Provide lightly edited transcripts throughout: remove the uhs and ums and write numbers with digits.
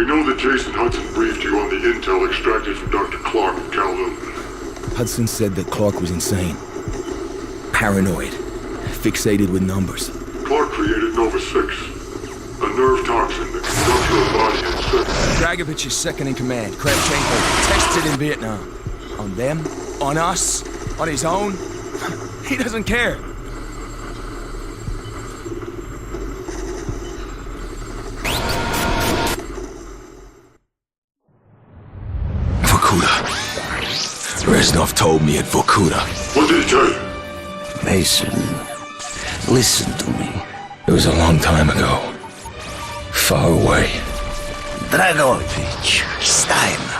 We know that Jason Hudson briefed you on the intel extracted from Dr. Clark at Kowloon. Hudson said that Clark was insane. Paranoid. Fixated with numbers. Clark created Nova 6, a nerve toxin that can rupture a body in seconds. Dragovich is second in command. Kravchenko tested in Vietnam. On them? On us? On his own? He doesn't care. Vorkuta. Reznov told me at Vorkuta. What did he tell you? Mason, listen to me. It was a long time ago. Far away. Dragovich, Steiner,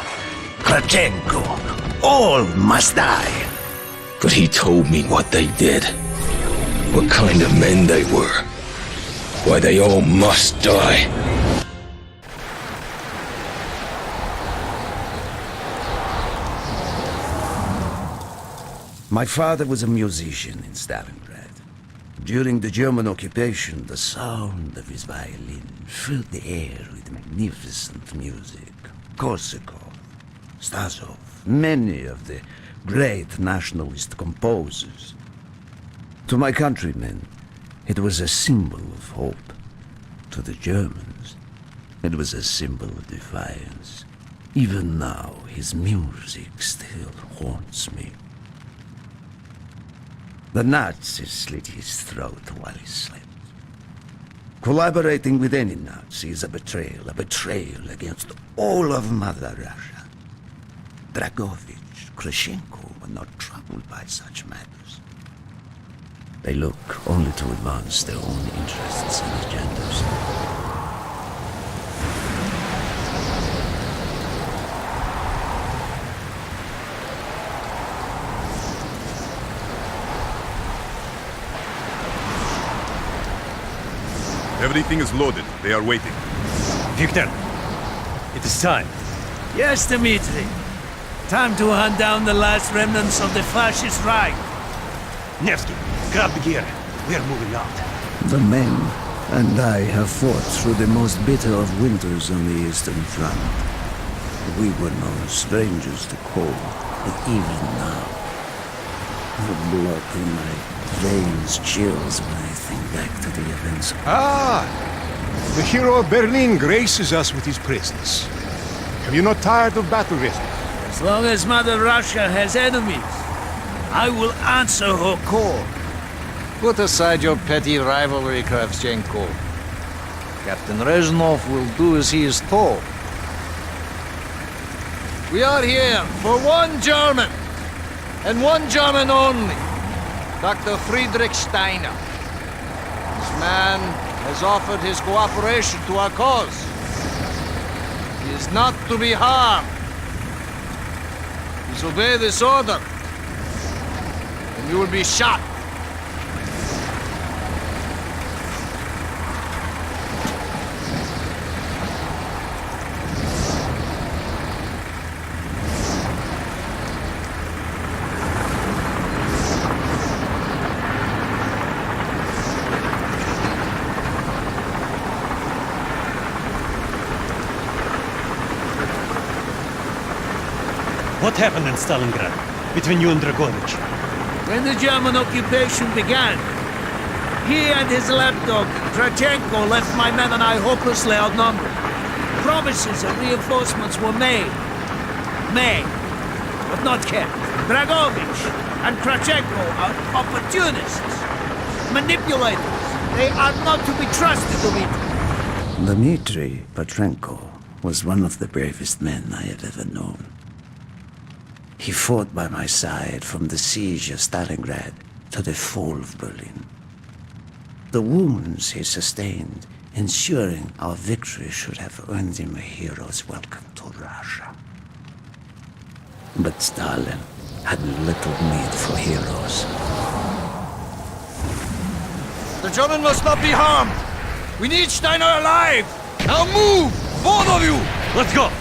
Kravchenko, all must die. But he told me what they did. What kind of men they were. Why they all must die. My father was a musician in Stalingrad. During the German occupation, the sound of his violin filled the air with magnificent music. Korsakov, Stasov, many of the great nationalist composers. To my countrymen, it was a symbol of hope. To the Germans, it was a symbol of defiance. Even now, his music still haunts me. The Nazis slit his throat while he slept. Collaborating with any Nazi is a betrayal against all of Mother Russia. Dragovich, Kravchenko were not troubled by such matters. They look only to advance their own interests and agendas. Everything is loaded. They are waiting. Victor, it is time. Yes, Dmitri. Time to hunt down the last remnants of the fascist Reich. Nevsky, grab the gear. We are moving out. The men and I have fought through the most bitter of winters on the Eastern Front. We were no strangers to cold, but even now, the blood in my veins chills when I think back to the events. Ah! The hero of Berlin graces us with his presence. Have you not tired of battle rhythm? As long as Mother Russia has enemies, I will answer her call. Put aside your petty rivalry, Kravchenko. Captain Reznov will do as he is told. We are here for one German, and one German only. Dr. Friedrich Steiner. This man has offered his cooperation to our cause. He is not to be harmed. Disobey this order, and you will be shot. What happened in Stalingrad between you and Dragovich? When the German occupation began, he and his lapdog, Kravchenko, left my men and I hopelessly outnumbered. Promises of reinforcements were made, but not kept. Dragovich and Kravchenko are opportunists, manipulators. They are not to be trusted, Dmitri. Dmitri Petrenko was one of the bravest men I have ever known. He fought by my side from the siege of Stalingrad to the fall of Berlin. The wounds he sustained, ensuring our victory, should have earned him a hero's welcome to Russia. But Stalin had little need for heroes. The German must not be harmed. We need Steiner alive. Now move, both of you. Let's go!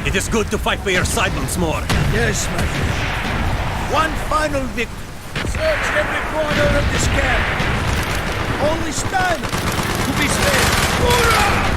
It is good to fight by your side once more. Yes, my friend. One final victory. Search every corner of this camp. Only Steiner to be spared. Hoorah!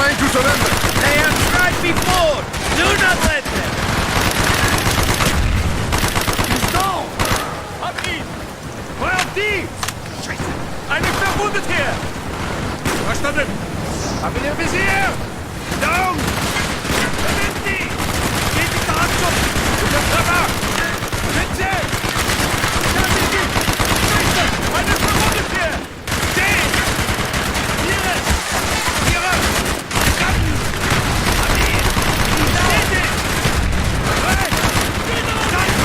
trying to surrender. They have tried before. Do not let them. He's down. Hab ihn. Feuer auf die. Scheiße. Eine verwundet hier. Verstanden. Hab ihn im Visier. Down. Verwindet die. Geht die Verhandlung. Unter Treffer. Bitte. Da sind sie. Scheiße. Eine verwundet hier. Stehen. Hier. Hier. Kappen. Hab ihn. Stehen. Bereit. Zeit.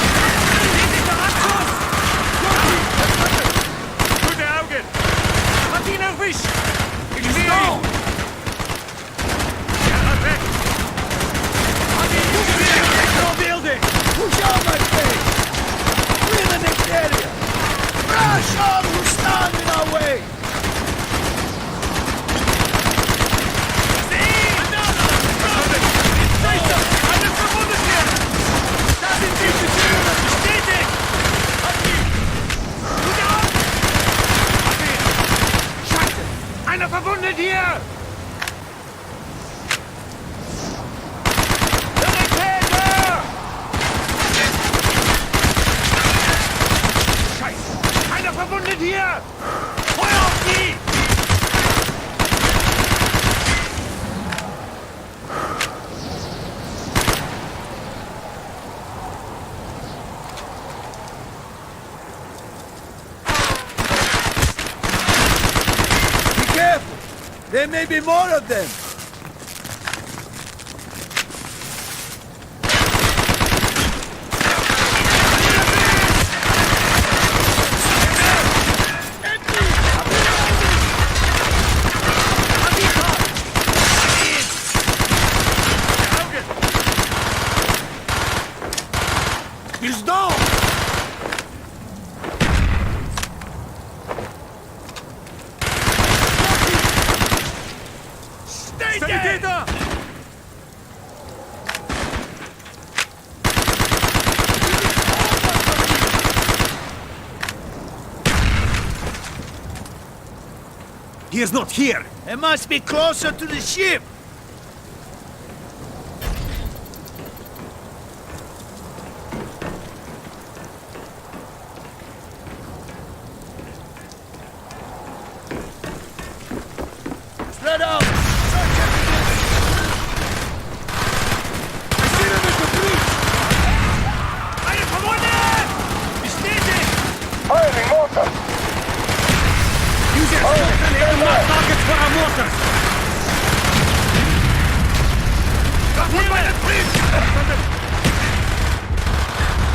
Geht die Verhandlung. Gute Augen. Hat ihn erwischt. Ich sehe ihn. Er hat weg. Hat ihn gesehen. Building. Push on my face. We're the next area. Crash all who stand in our way. Eine verwundet hier. Da sind sie. Bestätigt. Hat ihn. Gute Augen. Hat ihn. Scheiße. Einer verwundet hier. Barrikade! Scheiße. Einer verwundet hier. Feuer auf die. Be careful! There may be more of them! He's down! Stay there! He is not here. It must be closer to the ship! Spread out! Search everything! I see them at the breach! Eine verwundet! Bestätigt! Firing mortar! Use your scope and hit the mark targets for our mortars. Kaputt bei der Breach!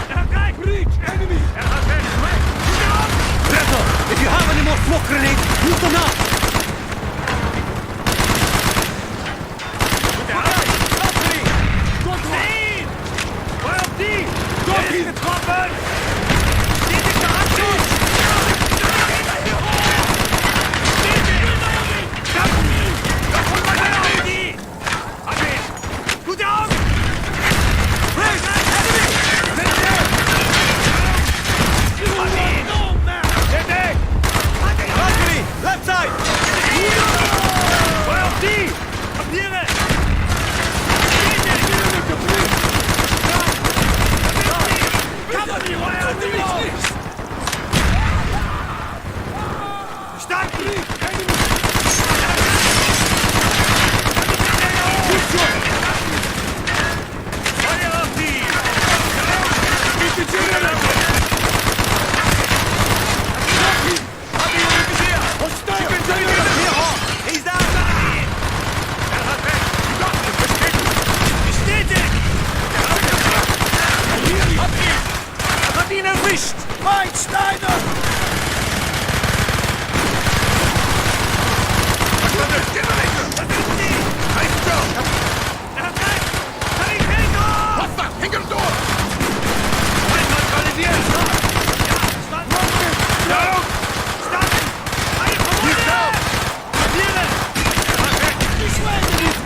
Er hat gleich Breach! Enemy! Er hat den Schreck! Reto, if you have any more smoke grenades, use them now. Gute Arbeit! Stoppi! Sehen! Feuer auf die! Er ist getroffen! Steht in der Abschuss! Gute Augen! Fresh! Enemy! Left side! Feuer auf die! Kapiere! Stark! Feuer auf die! He's down! Er hat weg! Bestätigt! Er hat ihn erwischt! Mein Steiner! Er hat weg! Barrikade! Wasser! Hinter Tor! Einmal neutralisiert! Ja, stand! Down! Stand! Eine Verwundung! Kapiere! Er hat weg! Ich schweige nicht!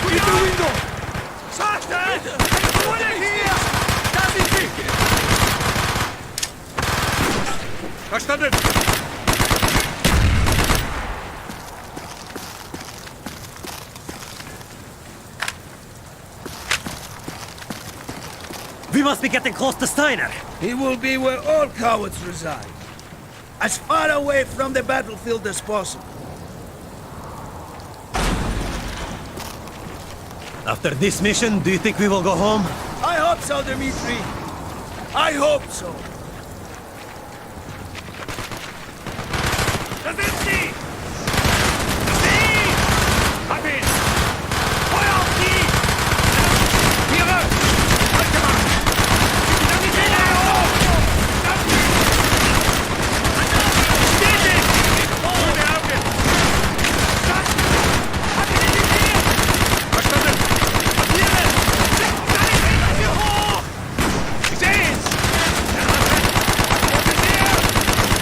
Gute Window! Schade! Eine Verwundung hier! Da sind sie! Verstanden! must be getting close to Steiner. He will be where all cowards reside. As far away from the battlefield as possible. After this mission, do you think we will go home? I hope so, Dmitri. I hope so. Da sind sie! Sie! Hab ihn! Feuer auf die! Tiere! Halt gemacht! Dann die Fehler hoch! Stetig! Ohne Augen! Statt! Hat ihn in die Nähe! Verstanden! Papiere! Seine Fehler hier hoch! Ich seh's! Der Mann! Wo sind wir?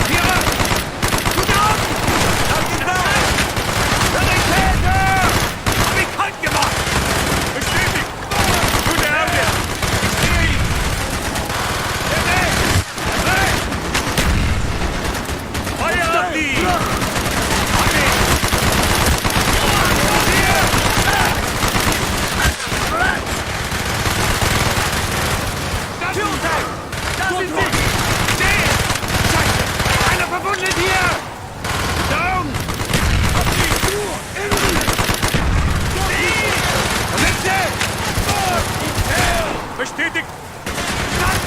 Tiere! Gut auf! Lass ihn rein! Sanitäter! Hab ihn kalt gemacht! Bestätigt! Gute Augen! Ich sehe ihn! Der Weg! Rein! Feuer auf die! Hab ihn! Hier! Da sind sie! Da sind sie! Sehen! Scheiße! Einer verwundet hier! Down! Auf die! Sie! Da sind sie! Bestätigt! Stand!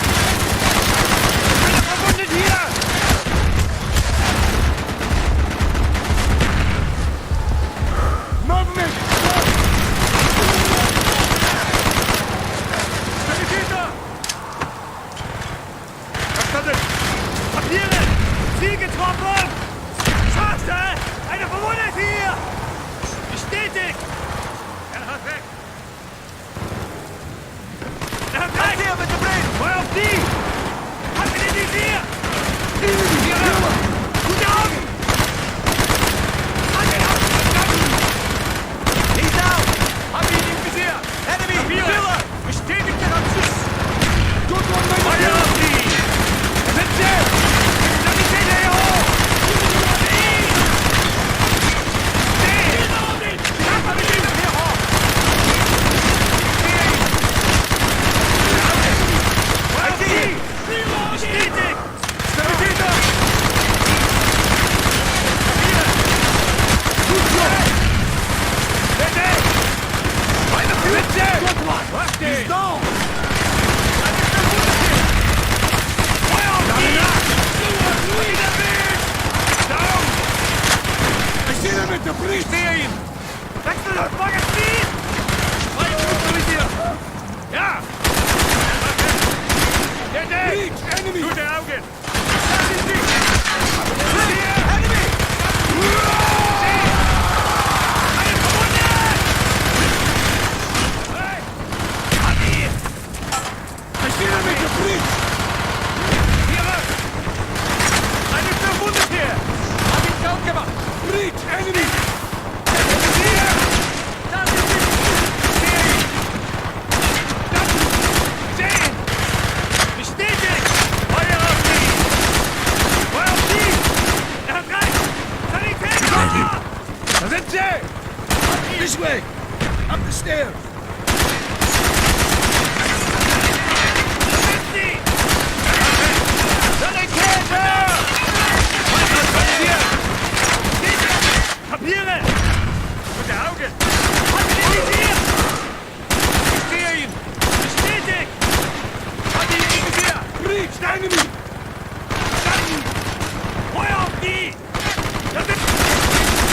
Einer verwundet hier! Movement! Sanitäter! Verstanden! Papiere! Ziel getroffen! Scheiße! Einer verwundet hier! Bestätigt! Er hat weg! Er hat weg! Hier, bitte bringen! Feuer auf die! Hat ihn in die Vier! Tiere! Gute Augen! Halt ihn ab! He's down! Hab ihn im Visier! Enemy! Papiere! Bestätigt den Abschuss! Feuer auf die! Sind sie! Sanitäter hier hoch! Sie! Sanitäter hier hoch! Feuer auf die! Bestätigt! Sanitäter! Bitte! Meine Flitze! Was steht? Feuer auf die! Wieder Wind! Down! Ich sehe damit der Brief! Ich sehe ihn! Wechsel das Magazin! Zwei Minuten mit dir! Ja! Bitte! Enemy! Gute Augen! Da sind sie! Hier! Enemy! Eine verwundet! Hey! Hab ihn! Ich sehe damit der Brief! Tiere! Eine verwundet hier! Hab ihn kaum gemacht! Breach! Enemy! Hier! Da sind sie! Ich sehe ihn! Das! Sehen! Bestätigt! Feuer auf die! Feuer auf die! Er hat recht! Sanitäter! Da sind sie! This way! Up the stairs! Da sind sie! Sanitäter! Was passiert? Papiere! Gute Augen! Hat ihn in die Visier! Ich sehe ihn! Bestätigt! Hat ihn in die Visier! Breach! Enemy! Verstanden! Feuer auf die! Da sind...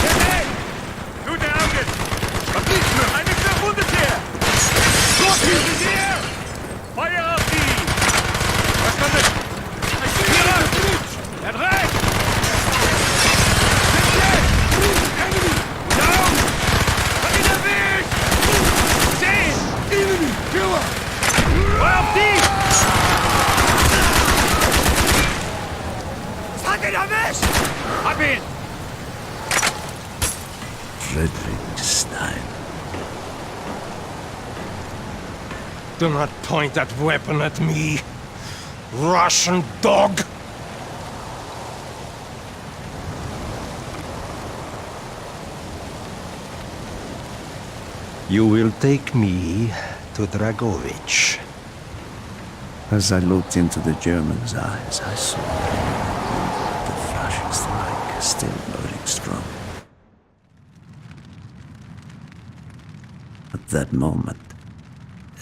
Bitte! Gute Augen! Was ist mir? Eine Verwundete! Los, die Visier! Feuer auf die! Verstanden! Tiere! Er hat recht! Enemy! Down! Hat ihn erwischt! Sehen! Enemy! Killer! Feuer auf die! Es hat ihn erwischt! Hab ihn! Frederick Stein. Do not point that weapon at me, Russian dog! You will take me to Dragovich. As I looked into the German's eyes, I saw the flashing strike still burning strong. At that moment,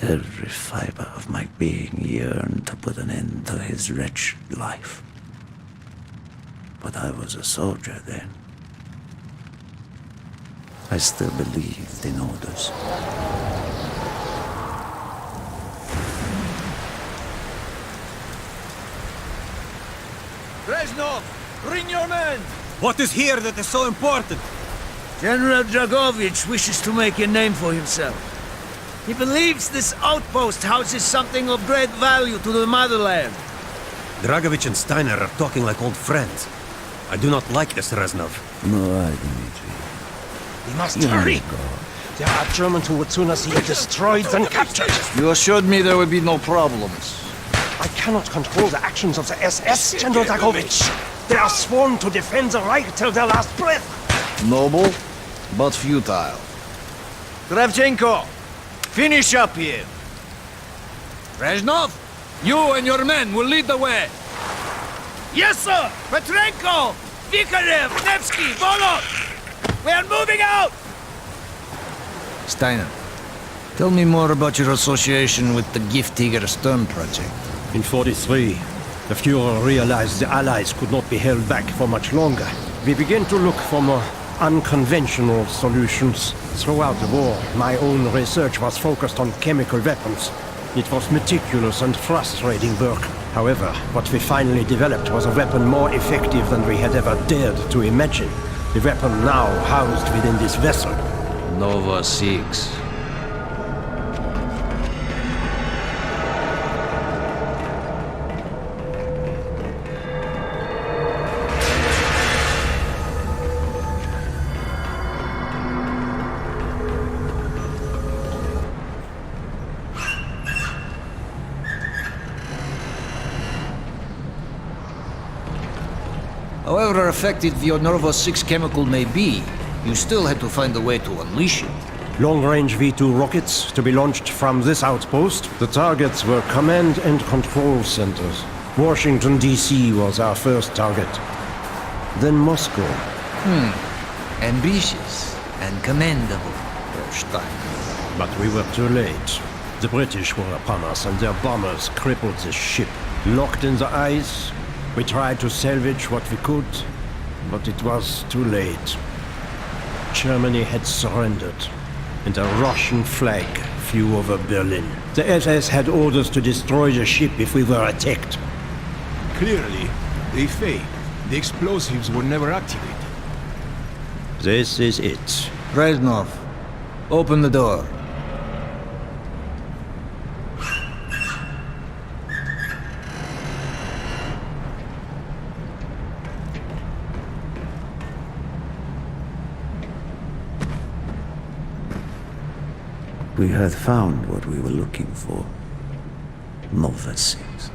every fiber of my being yearned to put an end to his wretched life. But I was a soldier then. I still believed in orders. Reznov, bring your men! What is here that is so important? General Dragovich wishes to make a name for himself. He believes this outpost houses something of great value to the motherland. Dragovich and Steiner are talking like old friends. I do not like this, Reznov. No, I, Dmitri. We must hurry! There are Germans who would sooner see it destroyed than captured. You assured me there would be no problems. I cannot control the actions of the SS, General Dragovich. They are sworn to defend the Reich till their last breath. Noble, but futile. Kravchenko, finish up here. Reznov, you and your men will lead the way. Yes, sir! Petrenko! Vikarev! Nevsky! Volok! We are moving out! Steiner, tell me more about your association with the Giftiger Stern project. In 43, the Fuhrer realized the Allies could not be held back for much longer. We began to look for more unconventional solutions. Throughout the war, my own research was focused on chemical weapons. It was meticulous and frustrating work. However, what we finally developed was a weapon more effective than we had ever dared to imagine. The weapon now housed within this vessel. Nova 6. However effective your Nova 6 chemical may be, you still had to find a way to unleash it. Long-range V-2 rockets to be launched from this outpost. The targets were command and control centers. Washington, D.C. was our first target. Then Moscow. Ambitious and commendable, Steiner. But we were too late. The British were upon us and their bombers crippled the ship. Locked in the ice, we tried to salvage what we could, but it was too late. Germany had surrendered, and a Russian flag flew over Berlin. The SS had orders to destroy the ship if we were attacked. Clearly, they failed. The explosives were never activated. This is it. Reznov, open the door. We had found what we were looking for. Nova 6.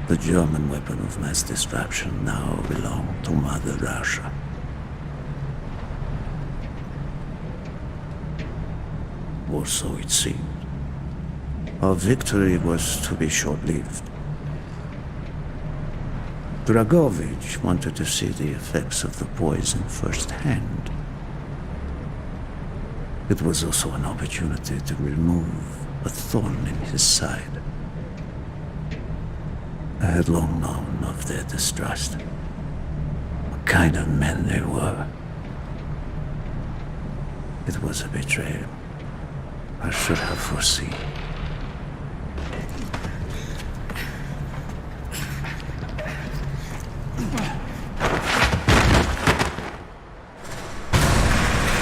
The German weapon of mass destruction now belonged to Mother Russia. Or so it seemed. Our victory was to be short-lived. Dragovich wanted to see the effects of the poison firsthand. It was also an opportunity to remove a thorn in his side. I had long known of their distrust. What kind of men they were. It was a betrayal I should have foreseen.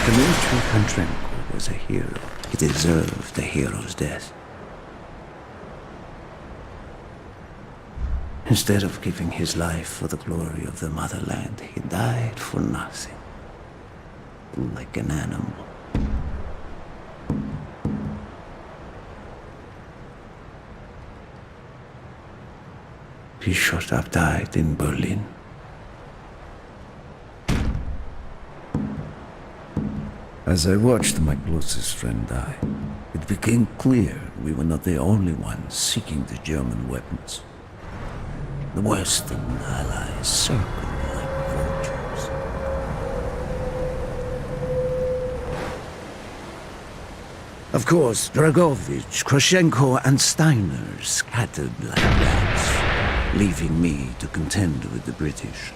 Dmitri Kontrenko was a hero. He deserved a hero's death. Instead of giving his life for the glory of the motherland, he died for nothing. Like an animal. He shot up died in Berlin. As I watched my closest friend die, it became clear we were not the only ones seeking the German weapons. The Western allies circled like vultures. Of course, Dragovich, Krashenko, and Steiner scattered like rats, leaving me to contend with the British.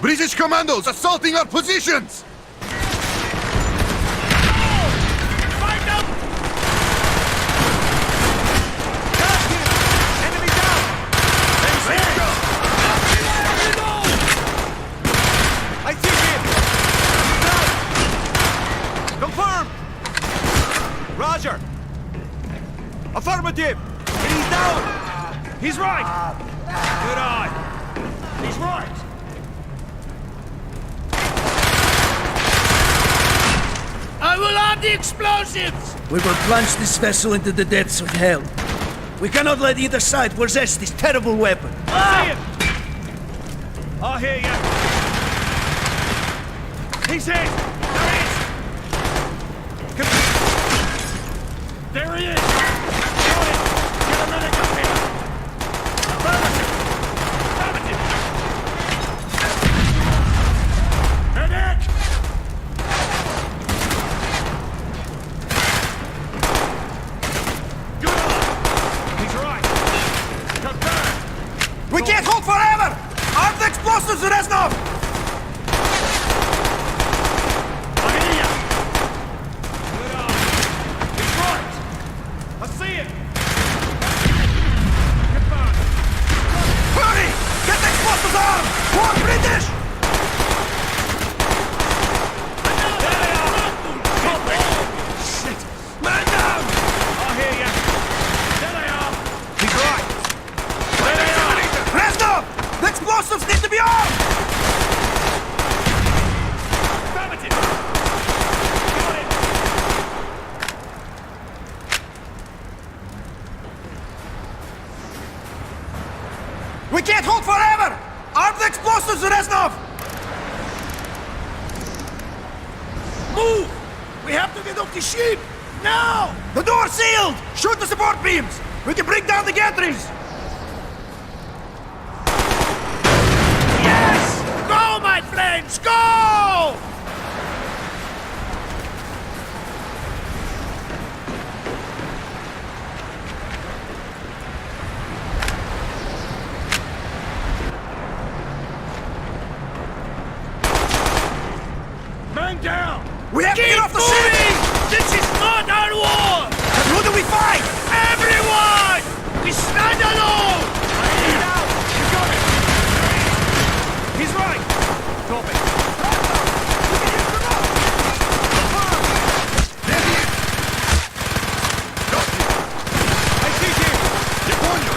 British commandos assaulting our positions! Roger! Affirmative! He's down! He's right! Good eye! He's right! I will arm the explosives! We will plunge this vessel into the depths of hell. We cannot let either side possess this terrible weapon. I see him! I hear you! He's hit! There he is! There he is! Got it! Get a medic up here! Affirmative! Affirmative! Medic! Good on! He's right! Confirmed! We can't hold forever! Arm the explosives, Reznov! I hear ya! Good on! He's right! I see it! Confirmed! Hurry! Get the explosives armed! More British! There they are! Copy! Shit! Man down! I hear ya! There they are! He's right! There they are! Reznov! The explosives need to be armed! Affirmative! Got it! We can't hold forever! Arm the explosives, Reznov! Move! We have to get off the ship! Now! The door's sealed! Shoot the support beams! We can bring down the gantries! Yes! Go, my friends, go! Man down! We have to get off the ship! This is not our war! Then who do we fight? Everyone! We stand alone! He's down! You got it! He's right! Copy! There he is! Got you! I see him! Японию!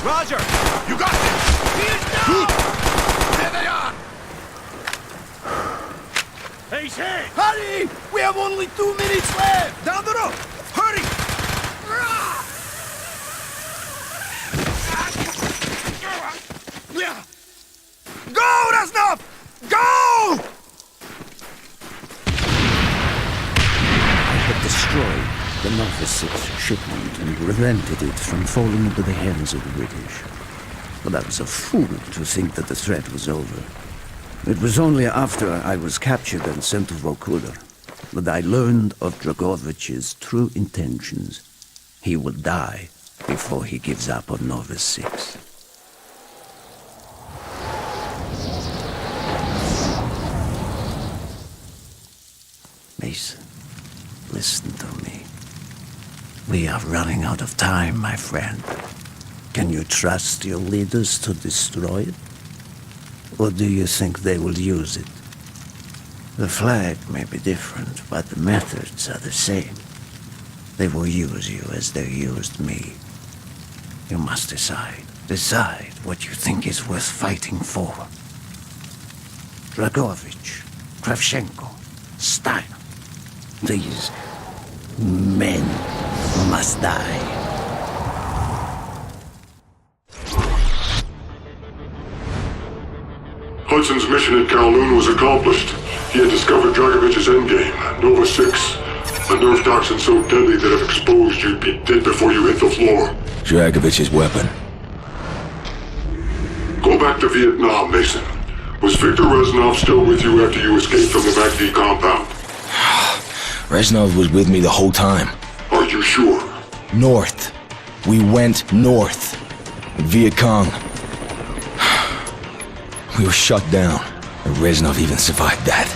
Roger! You got him! He is down! There they are! He's hit! Hurry! We have only 2 minutes left! Down the road! Hurry! Go, Reznov! Go! I had destroyed the Nova 6 shipment and prevented it from falling into the hands of the British. But I was a fool to think that the threat was over. It was only after I was captured and sent to Vokuda that I learned of Dragovich's true intentions. He will die before he gives up on Nova 6. Mason, listen to me. We are running out of time, my friend. Can you trust your leaders to destroy it? Or do you think they will use it? The flag may be different, but the methods are the same. They will use you as they used me. You must decide. Decide what you think is worth fighting for. Dragovich, Kravchenko, Steiner. These men must die. Hudson's mission at Kowloon was accomplished. He had discovered Dragovich's endgame, Nova 6. A nerve toxin so deadly that if exposed, you'd be dead before you hit the floor. Dragovich's weapon. Go back to Vietnam, Mason. Was Victor Reznov still with you after you escaped from the MACD compound? Reznov was with me the whole time. Are you sure? North. We went north. Viet Cong. We were shut down. And Reznov even survived that.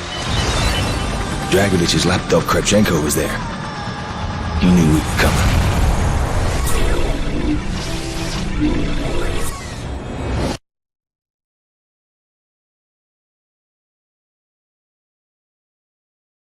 Dragovich's lapdog Kravchenko was there. He knew we were coming.